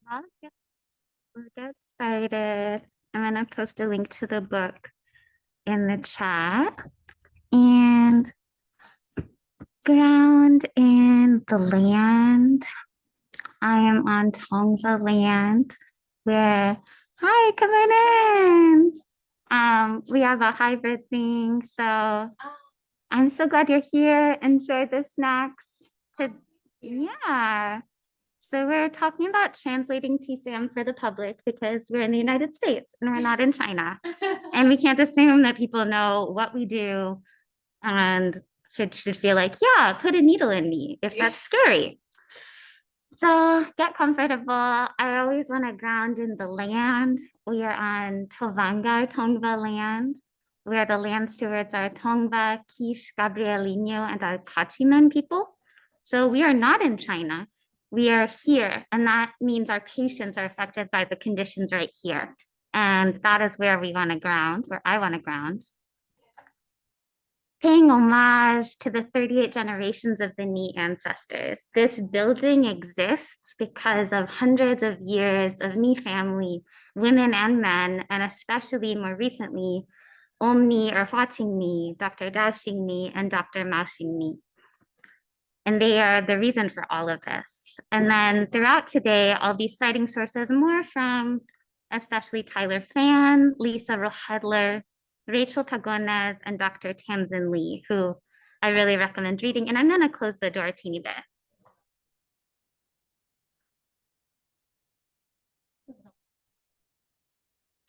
Okay, we'll get started. I'm gonna post a link to the book in the chat and ground in the land. I am on Tongva land where, hi, come on in. We have a hybrid thing, so I'm so glad you're here. Enjoy the snacks. Yeah. So we're talking about translating TCM for the public because we're in the United States and we're not in China. And we can't assume that people know what we do and should feel like, yeah, put a needle in me if that's scary. So get comfortable. I always want to ground in the land. We are on Tovangar, Tongva land, where the land stewards are Tongva, Kish, Gabrielino, and our Kachiman people. So we are not in China. We are here, and that means our patients are affected by the conditions right here. And that is where we want to ground, where I want to ground. Paying homage to the 38 generations of the Ni ancestors. This building exists because of hundreds of years of Ni family, women and men, and especially more recently, Om Ni or Huaqing Ni, Dr. Daoxing Ni, and Dr. Maoxing Ni. And they are the reason for all of this. And then throughout today, I'll be citing sources more from especially Tyler Fan, Lisa Rohedler, Rachel Pagones, and Dr. Tamsin Lee, who I really recommend reading. And I'm going to close the door a teeny bit.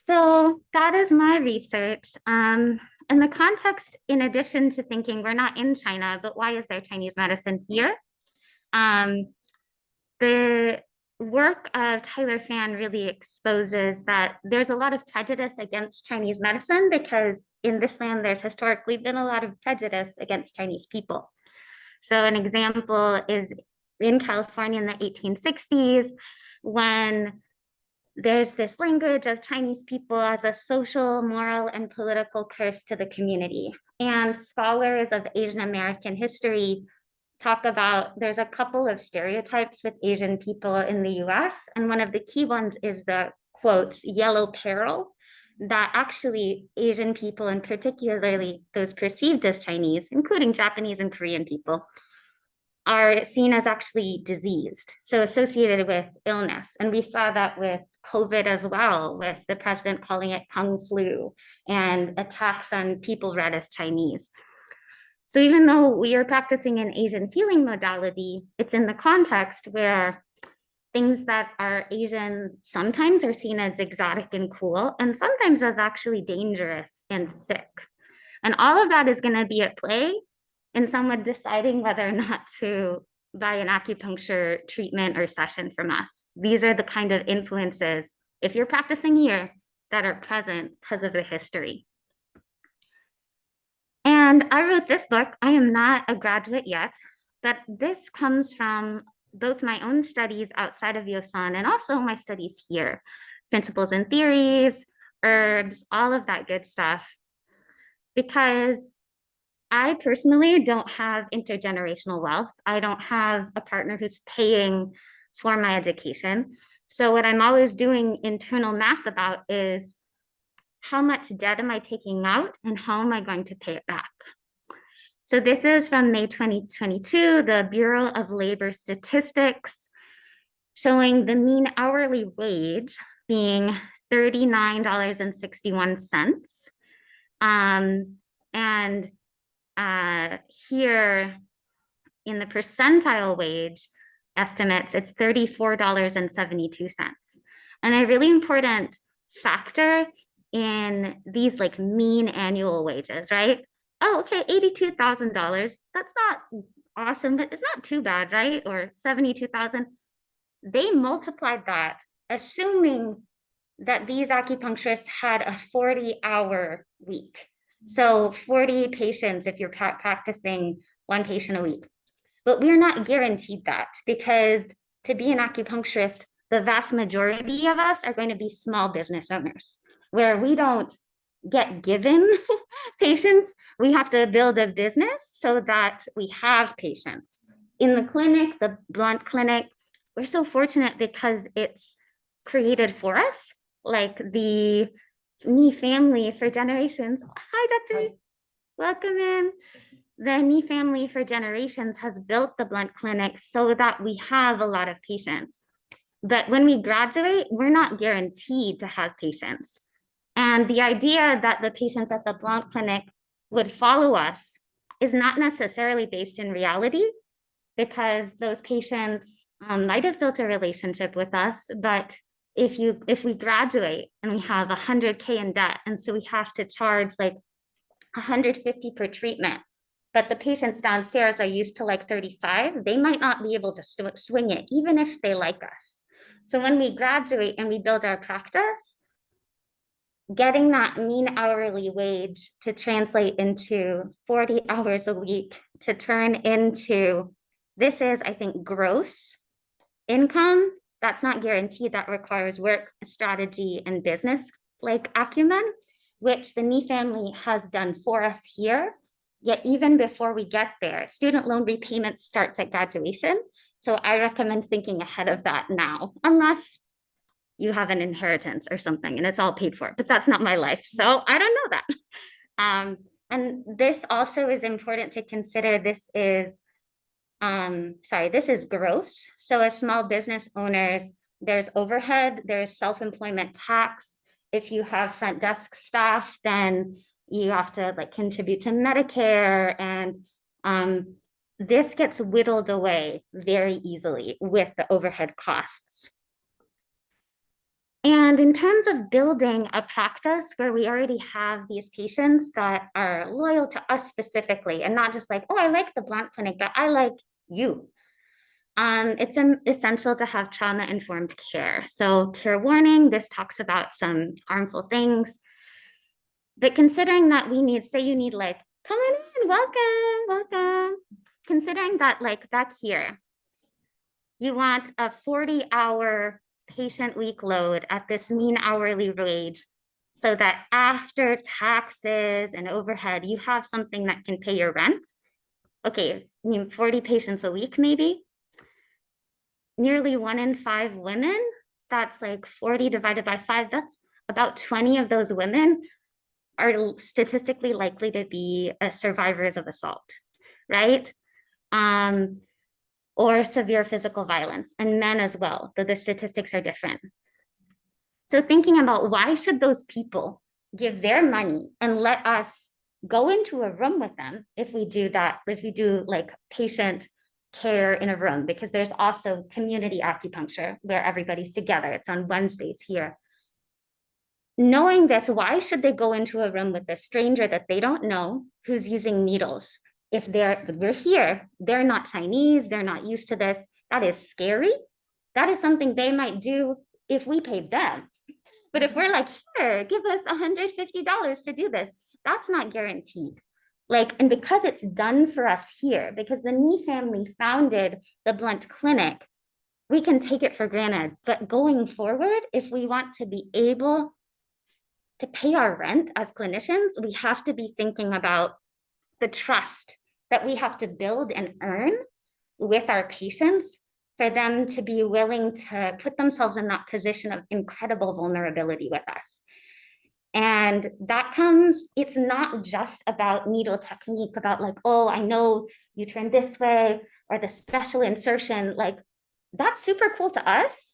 So that is my research. In the context, in addition to thinking we're not in China, but why is there Chinese medicine here? The work of Tyler Fan really exposes that there's a lot of prejudice against Chinese medicine because in this land, there's historically been a lot of prejudice against Chinese people. So an example is in California in the 1860s, when there's this language of Chinese people as a social, moral, and political curse to the community. And scholars of Asian American history talk about there's a couple of stereotypes with Asian people in the US. And one of the key ones is the quotes, yellow peril, that actually Asian people, and particularly those perceived as Chinese, including Japanese and Korean people, are seen as actually diseased, so associated with illness. And we saw that with COVID as well, with the president calling it Kung flu and attacks on people read as Chinese. So even though we are practicing an Asian healing modality, it's in the context where things that are Asian sometimes are seen as exotic and cool, and sometimes as actually dangerous and sick. And all of that is going to be at play in someone deciding whether or not to buy an acupuncture treatment or session from us. These are the kind of influences, if you're practicing here, that are present because of the history. And I wrote this book. I am not a graduate yet, but this comes from both my own studies outside of Yosan and also my studies here, principles and theories, herbs, all of that good stuff. Because I personally don't have intergenerational wealth. I don't have a partner who's paying for my education. So what I'm always doing internal math about is how much debt am I taking out and how am I going to pay it back? So this is from May 2022, the Bureau of Labor Statistics, showing the mean hourly wage being $39.61. And here in the percentile wage estimates, it's $34.72. And a really important factor in these like mean annual wages, right? Oh, okay, $82,000. That's not awesome, but it's not too bad, right? Or 72,000. They multiplied that, assuming that these acupuncturists had a 40-hour week. So 40 patients if you're practicing one patient a week. But we're not guaranteed that because to be an acupuncturist, the vast majority of us are going to be small business owners where we don't get given patients. We have to build a business so that we have patients. In the clinic, the Blunt Clinic, we're so fortunate because it's created for us, like the Lee family for generations. Hi, Dr. Hi. Welcome in. The Lee family for generations has built the Blunt Clinic so that we have a lot of patients. But when we graduate, we're not guaranteed to have patients. And the idea that the patients at the Blunt Clinic would follow us is not necessarily based in reality, because those patients might have built a relationship with us, but if we graduate and we have 100K in debt, and so we have to charge like 150 per treatment, but the patients downstairs are used to like 35, they might not be able to swing it, even if they like us. So when we graduate and we build our practice, getting that mean hourly wage to translate into 40 hours a week to turn into, this is, I think, gross income. That's not guaranteed. That requires work, strategy, and business like acumen, which the Lee family has done for us here. Yet even before we get there, student loan repayment starts at graduation. So I recommend thinking ahead of that now, unless you have an inheritance or something and it's all paid for, but that's not my life. So I don't know that. And this also is important to consider. This is gross. So as small business owners, there's overhead, there's self-employment tax. If you have front desk staff, then you have to like contribute to Medicare, and this gets whittled away very easily with the overhead costs. And in terms of building a practice where we already have these patients that are loyal to us specifically, and not just like, oh, I like the Blunt Clinic, but I like you. It's essential to have trauma-informed care. So care warning, this talks about some harmful things. But considering that we need, say you need like, come on in, welcome. Considering that like back here, you want a 40-hour patient week load at this mean hourly wage, so that after taxes and overhead, you have something that can pay your rent. Okay, 40 patients a week, maybe. Nearly 1 in 5 women, that's like 40 divided by 5, that's about 20 of those women are statistically likely to be survivors of assault, right? Or severe physical violence, and men as well, though the statistics are different. So thinking about why should those people give their money and let us go into a room with them if we do that, if we do like patient care in a room, because there's also community acupuncture where everybody's together. It's on Wednesdays here. Knowing this, why should they go into a room with a stranger that they don't know who's using needles? If we're here, they're not Chinese, they're not used to this. That is scary. That is something they might do if we paid them. But if we're like, here, give us $150 to do this, that's not guaranteed. Like, and because it's done for us here, because the Lee family founded the Blunt Clinic, we can take it for granted. But going forward, if we want to be able to pay our rent as clinicians, we have to be thinking about the trust that we have to build and earn with our patients for them to be willing to put themselves in that position of incredible vulnerability with us. And that comes, it's not just about needle technique, about like, oh, I know you turn this way, or the special insertion, like that's super cool to us.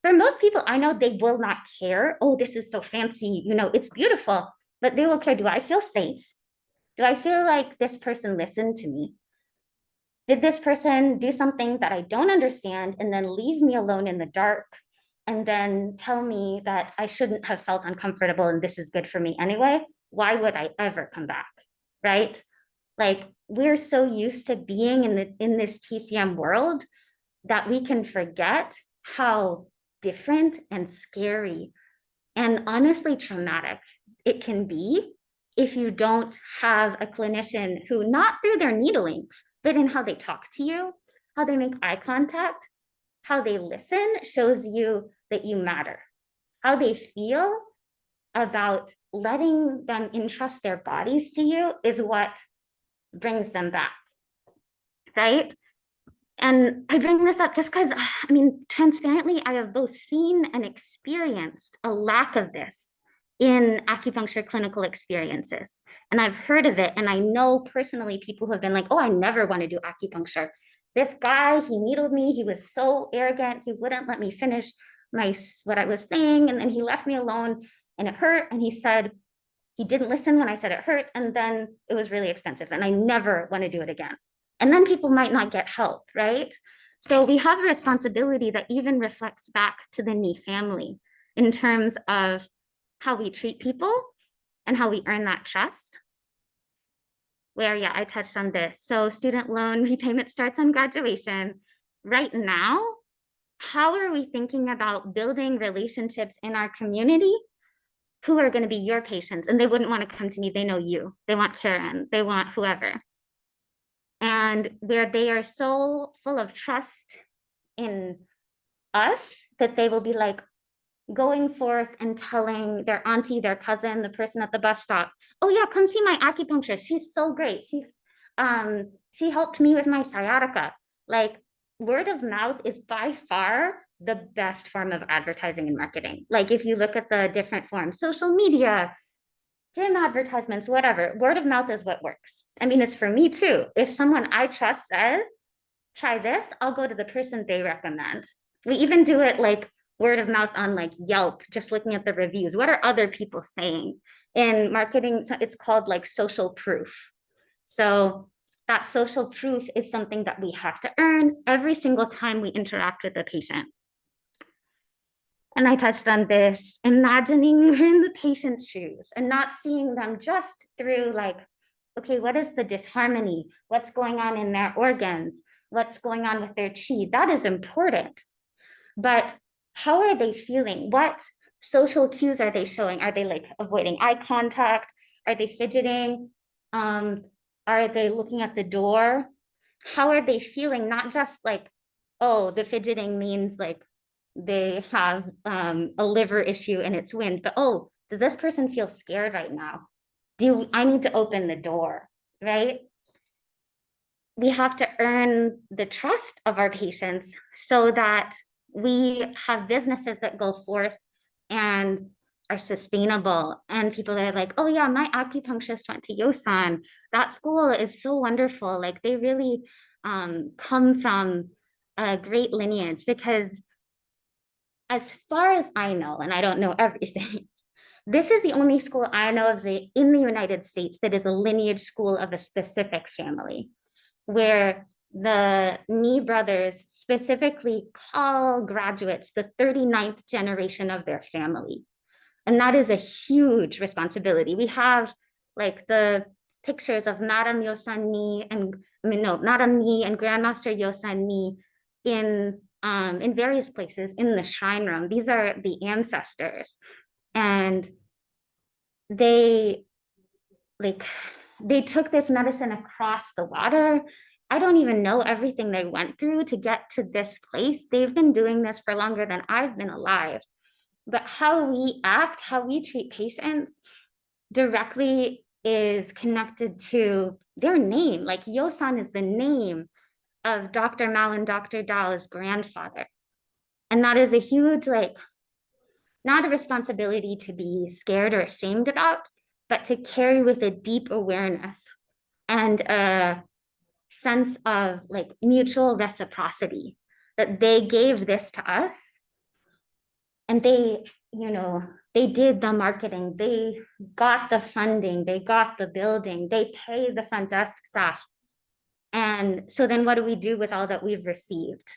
For most people, I know they will not care. Oh, this is so fancy, you know, it's beautiful, but they will care. Do I feel safe? Do I feel like this person listened to me? Did this person do something that I don't understand and then leave me alone in the dark and then tell me that I shouldn't have felt uncomfortable and this is good for me anyway? Why would I ever come back, right? Like we're so used to being in this TCM world that we can forget how different and scary and honestly traumatic it can be if you don't have a clinician who, not through their needling, but in how they talk to you, how they make eye contact, how they listen, shows you that you matter. How they feel about letting them entrust their bodies to you is what brings them back, right? And I bring this up just because, I mean, transparently, I have both seen and experienced a lack of this in acupuncture clinical experiences. And I've heard of it. And I know personally people who have been like, oh, I never want to do acupuncture. This guy, he needled me. He was so arrogant. He wouldn't let me finish what I was saying. And then he left me alone and it hurt. And he said, he didn't listen when I said it hurt. And then it was really expensive. And I never want to do it again. And then people might not get help, right? So we have a responsibility that even reflects back to the Ni family in terms of how we treat people and how we earn that trust. Where, yeah, I touched on this. So student loan repayment starts on graduation. Right now, how are we thinking about building relationships in our community who are going to be your patients? And they wouldn't want to come to me. They know you. They want Karen. They want whoever. And where they are so full of trust in us that they will be like going forth and telling their auntie, their cousin, the person at the bus stop, oh yeah, come see my acupuncturist. She's so great. She helped me with my sciatica. Like, word of mouth is by far the best form of advertising and marketing. Like, if you look at the different forms, social media, gym advertisements, whatever, word of mouth is what works. I mean, it's for me too. If someone I trust says, try this, I'll go to the person they recommend. We even do it like word of mouth on like Yelp, just looking at the reviews. What are other people saying? In marketing, it's called like social proof. So that social proof is something that we have to earn every single time we interact with a patient. And I touched on this, imagining we're in the patient's shoes and not seeing them just through like, okay, what is the disharmony? What's going on in their organs? What's going on with their chi? That is important. But how are they feeling? What social cues are they showing? Are they like avoiding eye contact? Are they fidgeting? Are they looking at the door? How are they feeling? Not just like, oh, the fidgeting means like they have a liver issue and it's wind, but oh, does this person feel scared right now? I need to open the door, right? We have to earn the trust of our patients so that we have businesses that go forth and are sustainable. And people are like, oh yeah, my acupuncturist went to Yosan. That school is so wonderful. Like they really come from a great lineage, because as far as I know, and I don't know everything, this is the only school I know of in the United States that is a lineage school of a specific family, where the Ni brothers specifically call graduates the 39th generation of their family. And that is a huge responsibility. We have like the pictures of Madame Yosan Ni and, I mean, no, Madame Ni and Grandmaster Yosan Ni in various places in the shrine room. These are the ancestors. And they like they took this medicine across the water. I don't even know everything they went through to get to this place. They've been doing this for longer than I've been alive. But how we act, how we treat patients directly is connected to their name. Like Yosan is the name of Dr. Mao and Dr. Dao's grandfather. And that is a huge, like, not a responsibility to be scared or ashamed about, but to carry with a deep awareness and a sense of like mutual reciprocity, that they gave this to us and they did the marketing, they got the funding, they got the building, they pay the front desk staff. And so then what do we do with all that we've received?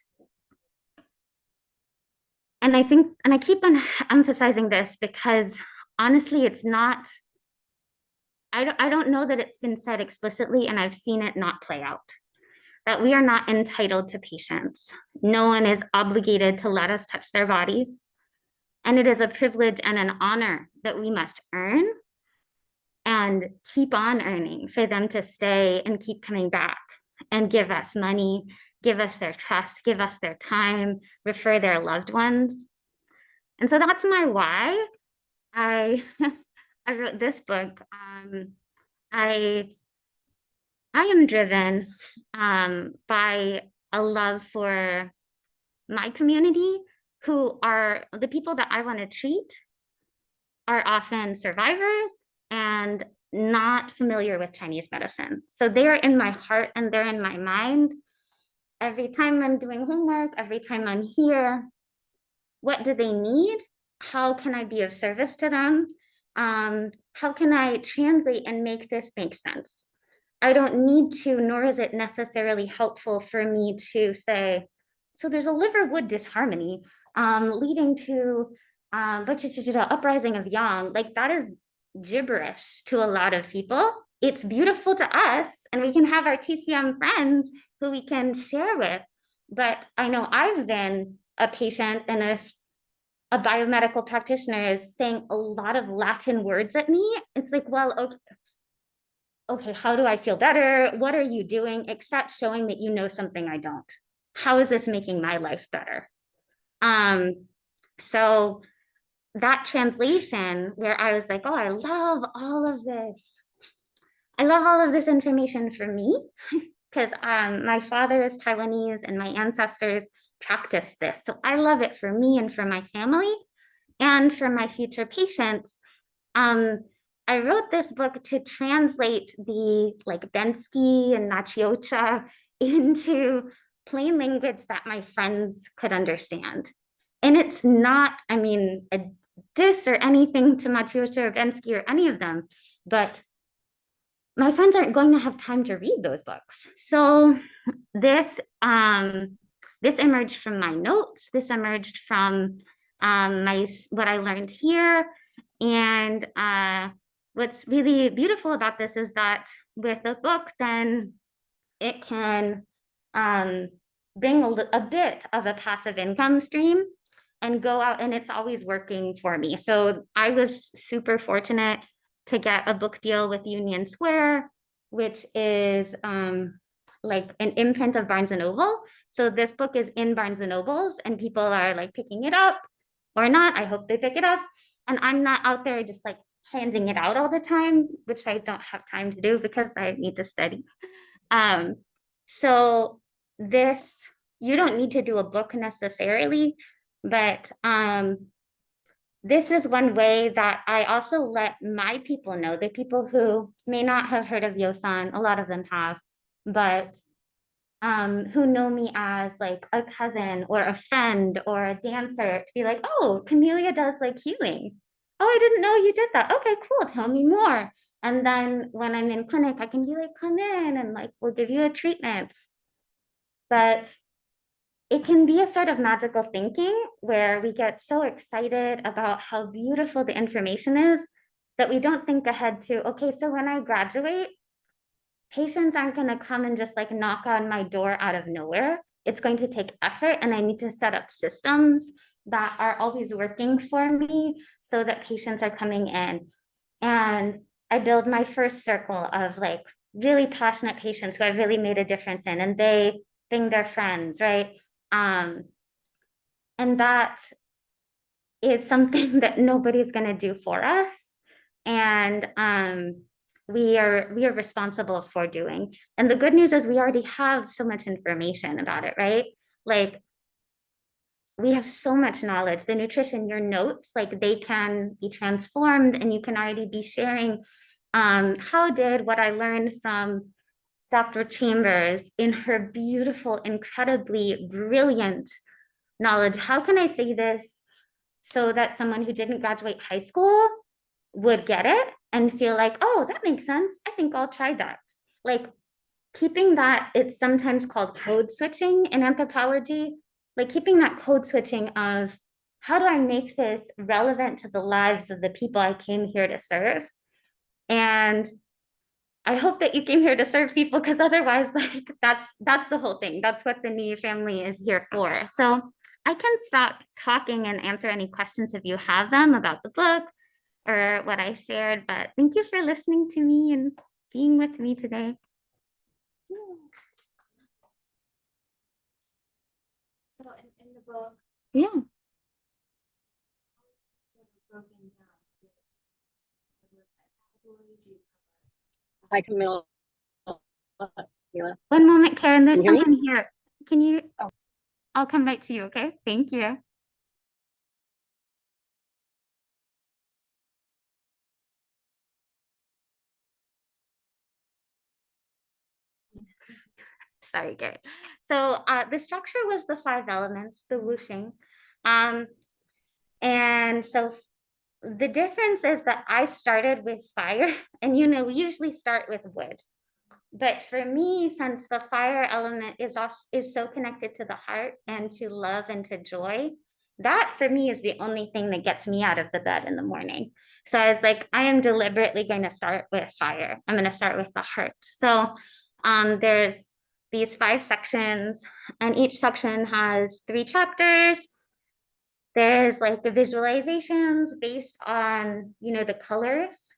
And I think, and I keep on emphasizing this because honestly, it's not, I don't know that it's been said explicitly, and I've seen it not play out, that we are not entitled to patients. No one is obligated to let us touch their bodies. And it is a privilege and an honor that we must earn and keep on earning for them to stay and keep coming back and give us money, give us their trust, give us their time, refer their loved ones. And so that's my why. I I wrote this book. I am driven by a love for my community, who are the people that I want to treat are often survivors and not familiar with Chinese medicine. So they're in my heart and they're in my mind. Every time I'm doing homework, every time I'm here, what do they need? How can I be of service to them? How can I translate and make this make sense? I don't need to, nor is it necessarily helpful for me to say, so there's a liver wood disharmony leading to uprising of yang. Like that is gibberish to a lot of people. It's beautiful to us, and we can have our TCM friends who we can share with. But I know I've been a patient, and if a biomedical practitioner is saying a lot of Latin words at me, it's like, well, okay, how do I feel better? What are you doing? Except showing that you know something I don't. How is this making my life better? So that translation where I was like, oh, I love all of this. I love all of this information for me because my father is Taiwanese and my ancestors practiced this. So I love it for me and for my family and for my future patients. Um, I wrote this book to translate the like Bensky and Nachiocha into plain language that my friends could understand. And it's not, I mean, a diss or anything to Machiocha or Bensky or any of them, but my friends aren't going to have time to read those books. So this this emerged from my notes. This emerged from my what I learned here. And what's really beautiful about this is that with a book, then it can bring a bit of a passive income stream and go out, and it's always working for me. So I was super fortunate to get a book deal with Union Square, which is like an imprint of Barnes and Noble. So this book is in Barnes and Nobles, and people are like picking it up or not. I hope they pick it up. And I'm not out there just like handing it out all the time, which I don't have time to do because I need to study. Um, so this, you don't need to do a book necessarily, but this is one way that I also let my people know, the people who may not have heard of Yosan, a lot of them have, but who know me as like a cousin or a friend or a dancer to be like, oh, Camellia does like healing. Oh, I didn't know you did that. Okay, cool. Tell me more. And then when I'm in clinic, I can be like, come in and like, we'll give you a treatment. But it can be a sort of magical thinking where we get so excited about how beautiful the information is that we don't think ahead to, okay, so when I graduate, patients aren't going to come and just like knock on my door out of nowhere. It's going to take effort, and I need to set up systems that are always working for me so that patients are coming in. And I build my first circle of like really passionate patients who I've really made a difference in, and they bring their friends, right? And that is something that nobody's going to do for us. And we are responsible for doing. And the good news is we already have so much information about it, right? Like we have so much knowledge. The nutrition, your notes, like they can be transformed, and you can already be sharing how did what I learned from Dr. Chambers in her beautiful, incredibly brilliant knowledge. How can I say this so that someone who didn't graduate high school would get it and feel like, oh, that makes sense. I think I'll try that. Like keeping that, it's sometimes called code switching in anthropology, like keeping that code switching of how do I make this relevant to the lives of the people I came here to serve? And I hope that you came here to serve people, because otherwise, like that's the whole thing. That's what the New family is here for. So I can stop talking and answer any questions if you have them about the book or what I shared. But thank you for listening to me and being with me today. So in the book, yeah. Hi, Camilla. One moment, Karen. There's Can you hear me? someone here. can you, Oh. I'll come right to you, okay? Thank you. Sorry, Gary. So the structure was the five elements, the whooshing. And so the difference is that I started with fire, and we usually start with wood. But for me, since the fire element is so connected to the heart and to love and to joy, that for me is the only thing that gets me out of the bed in the morning. So I was like, I am deliberately going to start with fire. I'm going to start with the heart. So there's these 5 sections, and each section has 3 chapters. There's like the visualizations based on, the colors.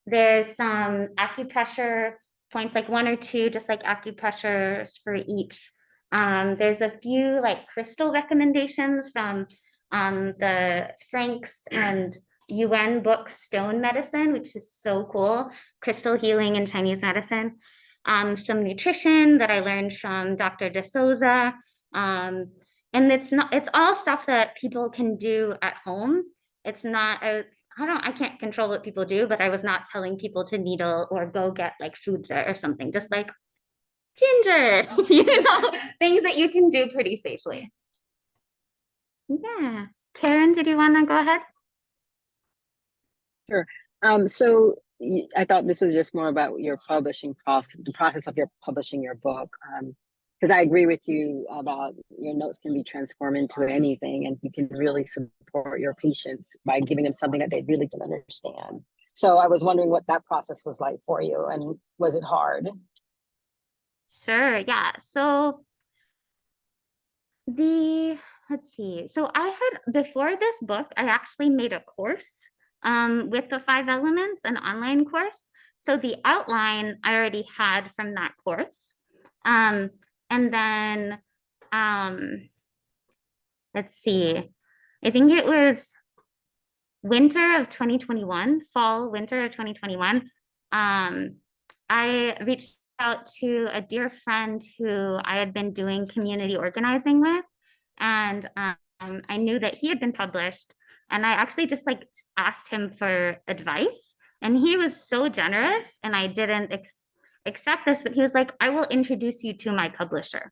There's some acupressure points, like 1 or 2, just like acupressures for each. There's a few like crystal recommendations from the Franks and Yuan book Stone Medicine, which is so cool. Crystal healing in Chinese medicine. Some nutrition that I learned from Dr. De Souza. And it's all stuff that people can do at home. It's not I can't control what people do, but I was not telling people to needle or go get like foods or something, just like ginger, things that you can do pretty safely. Yeah. Karen, did you want to go ahead? Sure. So I thought this was just more about your publishing the process of your publishing your book. Because I agree with you about your notes can be transformed into anything, and you can really support your patients by giving them something that they really can understand. So I was wondering what that process was like for you, and was it hard? Sure, yeah. So let's see. So I had, before this book, I actually made a course with the 5 elements, an online course. So the outline I already had from that course. And then let's see, I think it was winter of 2021, fall, winter of 2021. I reached out to a dear friend who I had been doing community organizing with, and I knew that he had been published, and I actually just like asked him for advice, and he was so generous, and I didn't accept this, but he was like, I will introduce you to my publisher.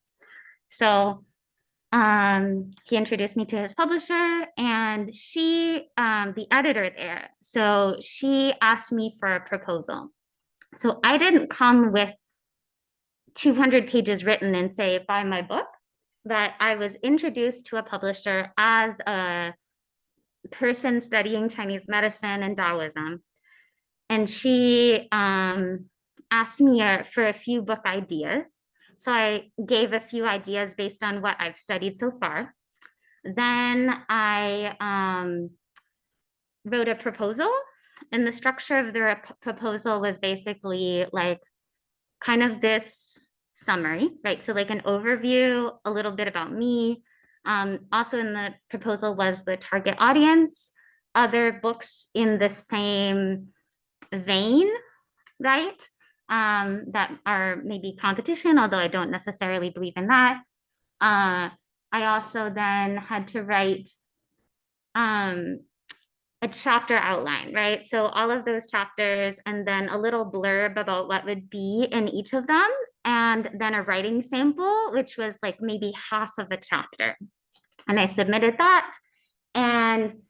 So he introduced me to his publisher, and she, the editor there, so she asked me for a proposal. So I didn't come with 200 pages written and say, buy my book, that I was introduced to a publisher as a person studying Chinese medicine and Taoism. And she asked me for a few book ideas. So I gave a few ideas based on what I've studied so far. Then I wrote a proposal, and the structure of the proposal was basically like kind of this summary, right? So like an overview, a little bit about me. Also in the proposal was the target audience, other books in the same vein, right? That are maybe competition, although I don't necessarily believe in that. I also then had to write a chapter outline, right? So all of those chapters, and then a little blurb about what would be in each of them, and then a writing sample, which was like maybe half of a chapter. And I submitted that. And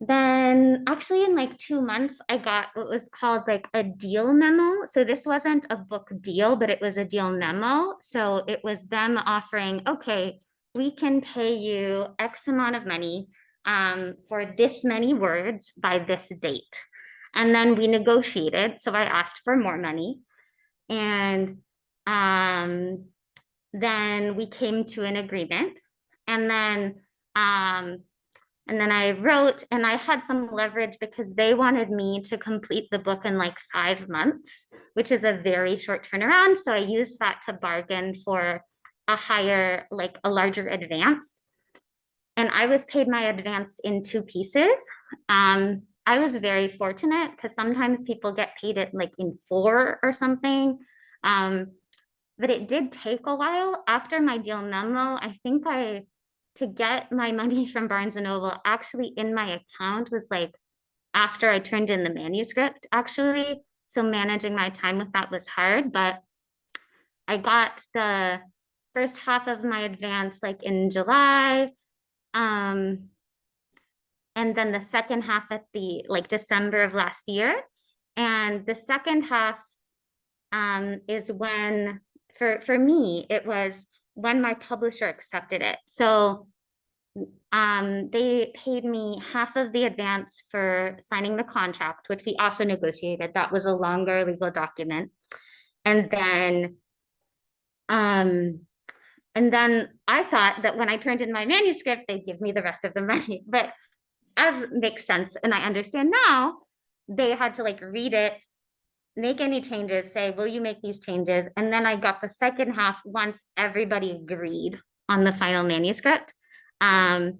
then actually in like 2 months, I got what was called like a deal memo. So this wasn't a book deal, but it was a deal memo. So it was them offering, okay, we can pay you X amount of money for this many words by this date. And then we negotiated. So I asked for more money. And then we came to an agreement. And then I wrote, and I had some leverage because they wanted me to complete the book in like 5 months, which is a very short turnaround. So I used that to bargain for a larger advance. And I was paid my advance in 2 pieces. I was very fortunate because sometimes people get paid it like in 4 or something. but it did take a while. After my deal memo, I think to get my money from Barnes and Noble actually in my account was like after I turned in the manuscript, actually. So managing my time with that was hard, but I got the first half of my advance like in July. Um, and then the second half at the like December of last year. And the second half is when, for me, it was when my publisher accepted it. So they paid me half of the advance for signing the contract, which we also negotiated. That was a longer legal document. And then um, and then I thought that when I turned in my manuscript, they'd give me the rest of the money. But as makes sense, and I understand now, they had to like read it, make any changes, say, will you make these changes? And then I got the second half once everybody agreed on the final manuscript. Um,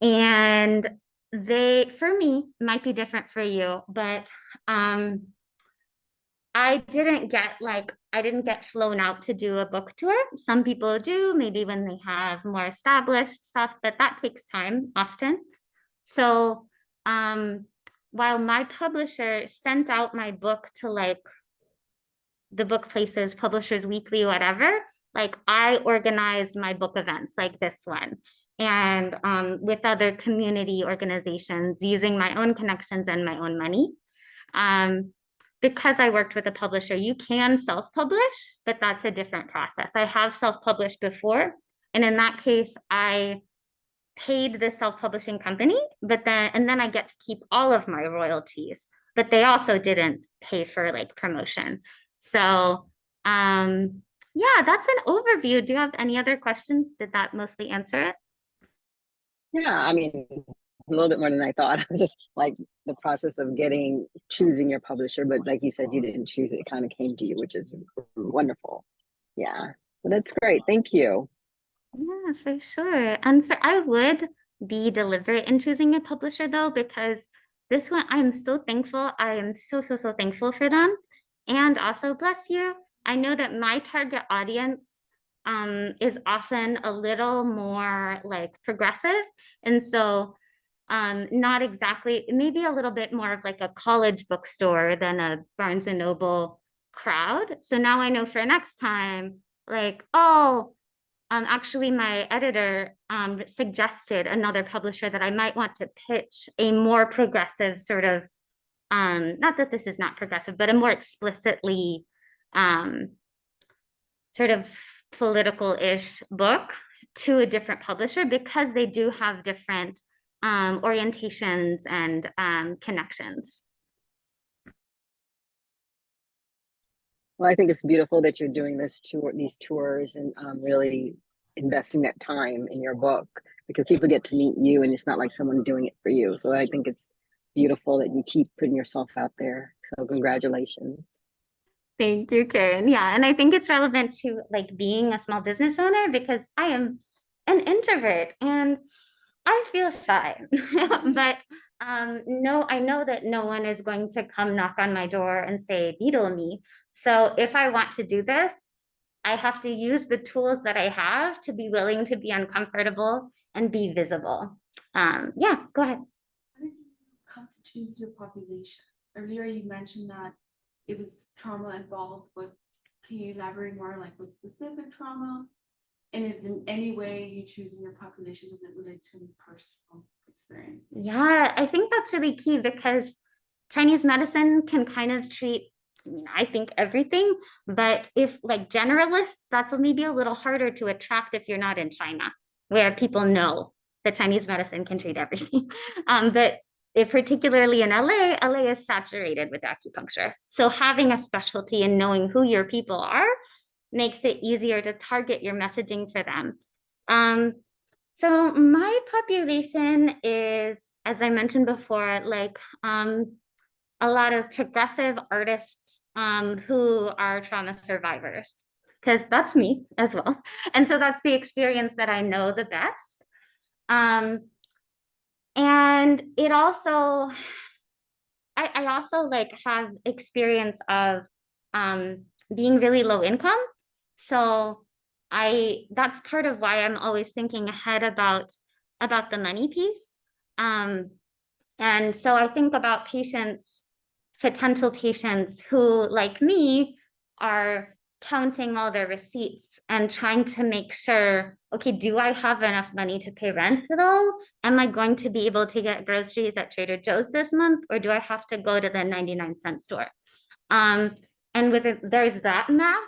and they, for me, might be different for you, but I didn't get flown out to do a book tour. Some people do, maybe when they have more established stuff, but that takes time often. So while my publisher sent out my book to like the book places, Publishers Weekly, whatever, like I organized my book events like this one and with other community organizations using my own connections and my own money. Because I worked with a publisher, you can self-publish, but that's a different process. I have self-published before, and in that case, I paid the self-publishing company, and then I get to keep all of my royalties, but they also didn't pay for like promotion. So yeah, that's an overview. Do you have any other questions? Did that mostly answer it? Yeah, I mean, a little bit more than I thought. I was just like the process of choosing your publisher, but like you said, you didn't choose it. It kind of came to you, which is wonderful. Yeah. So that's great. Thank you. Yeah, for sure. And I would be deliberate in choosing a publisher though, because this one, I'm so thankful. I am so, so, so thankful for them. And also, bless you, I know that my target audience is often a little more like progressive. And so not exactly, maybe a little bit more of like a college bookstore than a Barnes and Noble crowd. So now I know for next time, like, oh, actually, my editor suggested another publisher that I might want to pitch a more progressive sort of, not that this is not progressive, but a more explicitly um, sort of political-ish book to a different publisher because they do have different orientations and connections. Well, I think it's beautiful that you're doing these tours, and really investing that time in your book because people get to meet you, and it's not like someone doing it for you. So I think it's beautiful that you keep putting yourself out there. So congratulations. Thank you, Karen. Yeah, and I think it's relevant to like being a small business owner because I am an introvert and I feel shy. But no, I know that no one is going to come knock on my door and say, needle me. So if I want to do this, I have to use the tools that I have to be willing to be uncomfortable and be visible. Yeah, go ahead. How did you come to choose your population? Earlier you mentioned that it was trauma involved, but can you elaborate more like what specific trauma? And if in any way you choosing your population, does it relate to any personal experience? Yeah, I think that's really key because Chinese medicine can kind of treat, I mean, I think everything, but if like generalists, that's maybe a little harder to attract if you're not in China, where people know that Chinese medicine can treat everything. But if particularly in LA is saturated with acupuncturists. So having a specialty and knowing who your people are makes it easier to target your messaging for them. So my population is, as I mentioned before, like a lot of progressive artists who are trauma survivors, because that's me as well. And so that's the experience that I know the best. And it also, I also like have experience of being really low income So that's part of why I'm always thinking ahead about the money piece. And so I think about patients, potential patients who, like me, are counting all their receipts and trying to make sure, okay, do I have enough money to pay rent though? Am I going to be able to get groceries at Trader Joe's this month, or do I have to go to the 99-cent store? And with it, there's that math,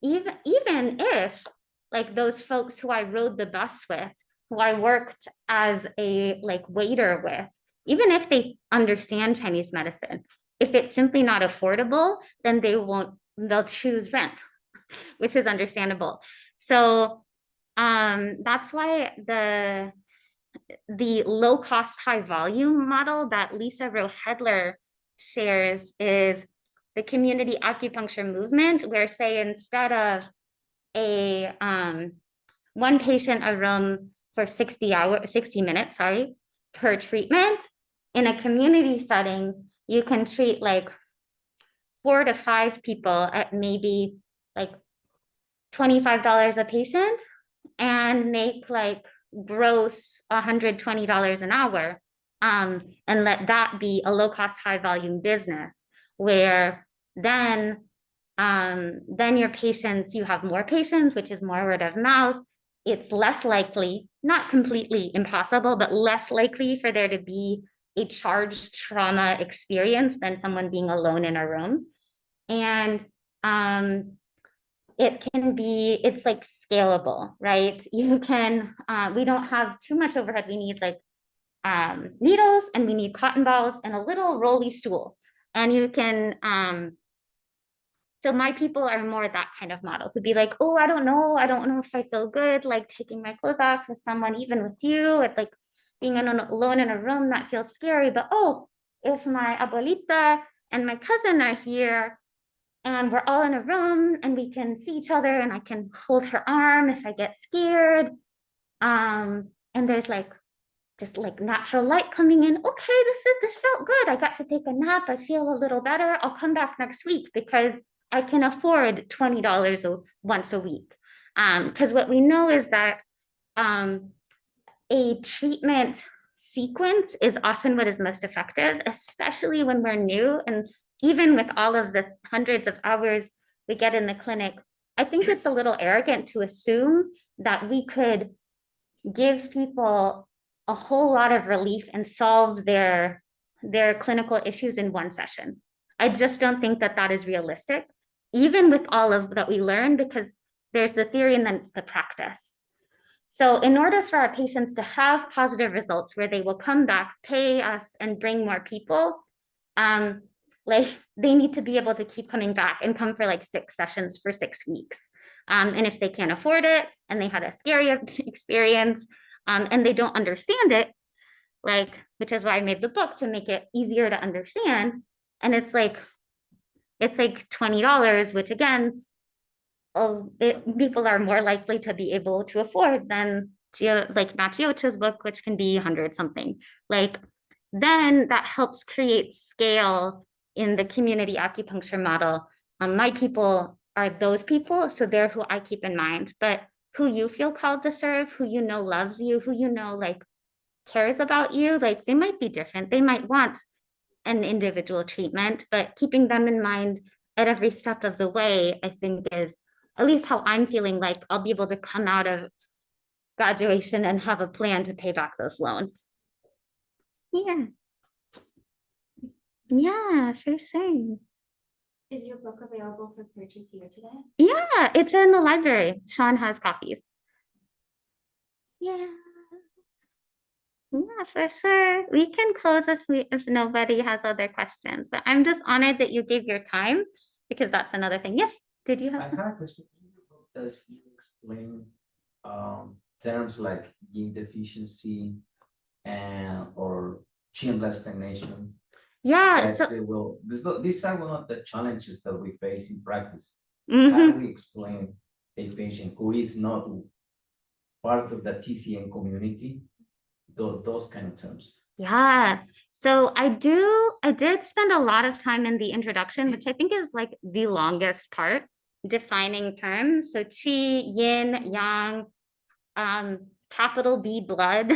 even if like those folks who I rode the bus with, who I worked as a like waiter with, even if they understand Chinese medicine, if it's simply not affordable, then they'll choose rent, which is understandable. So that's why the low cost, high volume model that Lisa Rohedler shares is the community acupuncture movement, where say instead of a one patient a room for 60 minutes, per treatment, in a community setting, you can treat like 4 to 5 people at maybe like $25 a patient and make like gross $120 an hour, and let that be a low cost, high volume business where then your patients, you have more patients, which is more word of mouth. It's less likely, not completely impossible, but less likely for there to be a charged trauma experience than someone being alone in a room. And it's like scalable, right? You can, we don't have too much overhead. We need like needles, and we need cotton balls and a little rolly stool. And you can, so my people are more that kind of model, who'd be like, oh, I don't know if I feel good, like taking my clothes off with someone, even with you, it's like being alone in a room that feels scary. But oh, if my abuelita and my cousin are here, and we're all in a room and we can see each other, and I can hold her arm if I get scared. And there's like just like natural light coming in. Okay, this felt good. I got to take a nap. I feel a little better. I'll come back next week because I can afford $20 once a week. Because what we know is that a treatment sequence is often what is most effective, especially when we're new. And even with all of the hundreds of hours we get in the clinic, I think it's a little arrogant to assume that we could give people a whole lot of relief and solve their clinical issues in one session. I just don't think that that is realistic, even with all of that we learn, because there's the theory and then it's the practice. So in order for our patients to have positive results where they will come back, pay us, and bring more people, like they need to be able to keep coming back and come for like 6 sessions for 6 weeks. And if they can't afford it and they had a scary experience, and they don't understand it, like, which is why I made the book, to make it easier to understand. And it's like $20, which again, people are more likely to be able to afford than like Nachiocha's book, which can be 100 something. Like, then that helps create scale in the community acupuncture model. My people are those people, so they're who I keep in mind, but who you feel called to serve, who you know loves you, who you know like cares about you, like they might be different. They might want an individual treatment, but keeping them in mind at every step of the way, I think is at least how I'm feeling like I'll be able to come out of graduation and have a plan to pay back those loans. Yeah. Yeah, for sure. Is your book available for purchase here today? Yeah, it's in the library. Sean has copies. Yeah. Yeah, for sure. We can close if nobody has other questions, but I'm just honored that you gave your time, because that's another thing. Yes, did you I have? have a question. Does you explain terms like gene deficiency and or chin stagnation? Yeah, That so they will, these are one of the challenges that we face in practice. How mhm. do we explain a patient who is not part of the TCM community, those kind of terms? Yeah. So I did spend a lot of time in the introduction, which I think is like the longest part, defining terms. So qi, yin, yang, capital B blood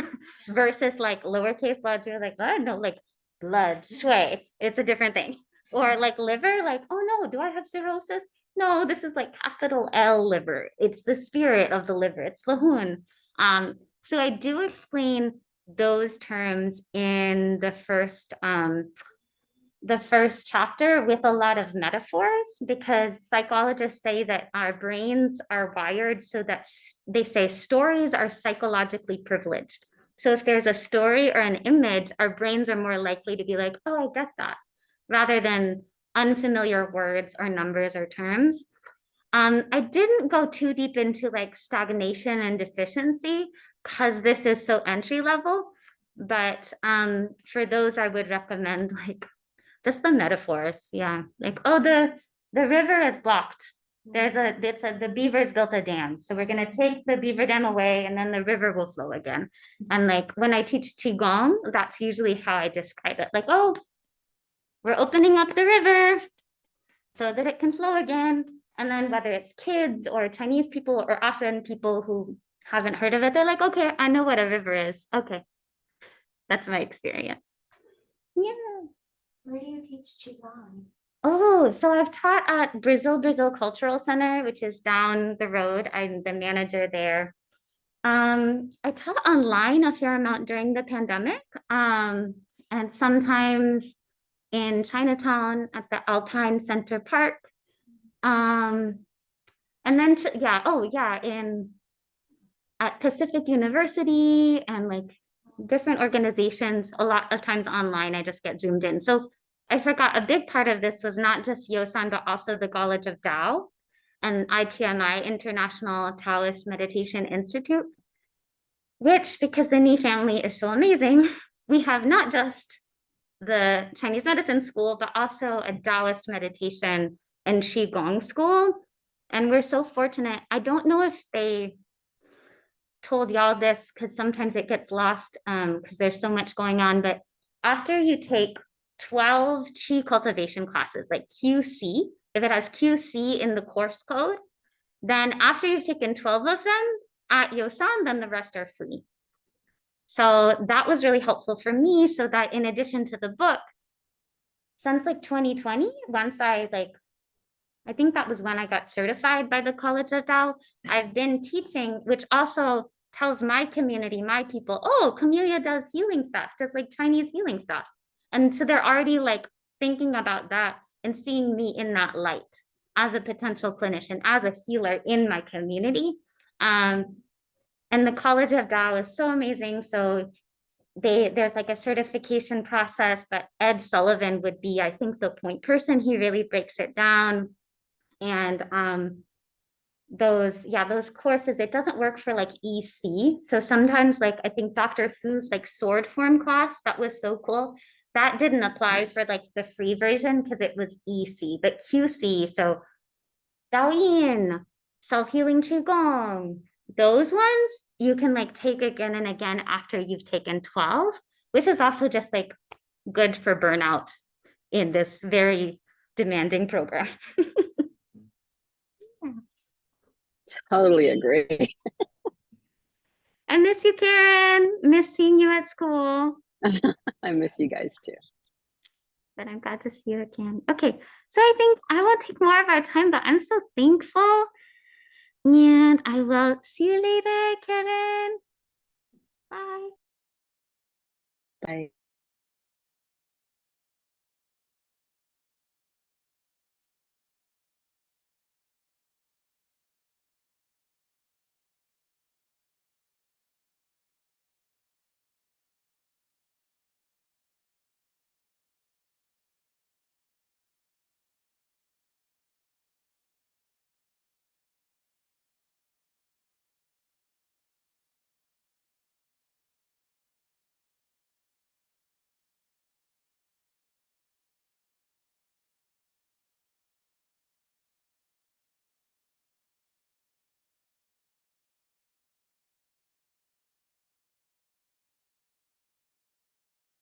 versus like lowercase blood. You're like, oh no, like blood, shui. It's a different thing. Or like liver, like, oh no, do I have cirrhosis? No, this is like capital L liver. It's the spirit of the liver. It's lahun. So I do explain those terms in the first chapter with a lot of metaphors, because psychologists say that our brains are wired so that they say stories are psychologically privileged. So if there's a story or an image, our brains are more likely to be like, oh, I get that, rather than unfamiliar words or numbers or terms. I didn't go too deep into like stagnation and deficiency because this is so entry level, but for those I would recommend like just the metaphors. Yeah, like, oh, the river is blocked. The beavers built a dam, so we're gonna take the beaver dam away and then the river will flow again. And like when I teach qigong, that's usually how I describe it, like, oh, we're opening up the river so that it can flow again. And then whether it's kids or Chinese people, or often people who haven't heard of it, they're like, okay, I know what a river is. Okay, that's my experience. Yeah. Where do you teach Qigong? Oh, so I've taught at Brazil Cultural Center, which is down the road. I'm the manager there. I taught online a fair amount during the pandemic, and sometimes in Chinatown at the Alpine Center Park. And then, at Pacific University and like different organizations, a lot of times online, I just get zoomed in. So I forgot a big part of this was not just Yosan, but also the College of Tao and ITMI, International Taoist Meditation Institute, which, because the Ni family is so amazing, we have not just the Chinese medicine school, but also a Taoist meditation and Qigong school. And we're so fortunate. I don't know if they told y'all this because sometimes it gets lost because there's so much going on, but after you take 12 Qi cultivation classes, like QC, if it has QC in the course code, then after you've taken 12 of them at Yosan, then the rest are free. So that was really helpful for me, so that in addition to the book, since like 2020, once I think that was when I got certified by the College of Tao, I've been teaching, which also tells my community, my people, oh, Camellia does healing stuff, just like Chinese healing stuff. And so they're already like thinking about that and seeing me in that light as a potential clinician, as a healer in my community. And the College of Tao is so amazing. So there's like a certification process, but Ed Sullivan would be, I think, the point person. He really breaks it down. And those courses, it doesn't work for like EC. So sometimes, like, I think Dr. Fu's like sword form class, that was so cool. That didn't apply for like the free version because it was EC, but QC, so Daoyin, self-healing Qigong, those ones you can like take again and again after you've taken 12, which is also just like good for burnout in this very demanding program. Totally agree. I miss you, Karen. Miss seeing you at school. I miss you guys too. But I'm glad to see you again. Okay, so I think I will take more of our time, but I'm so thankful. And I will see you later, Karen. Bye. Bye.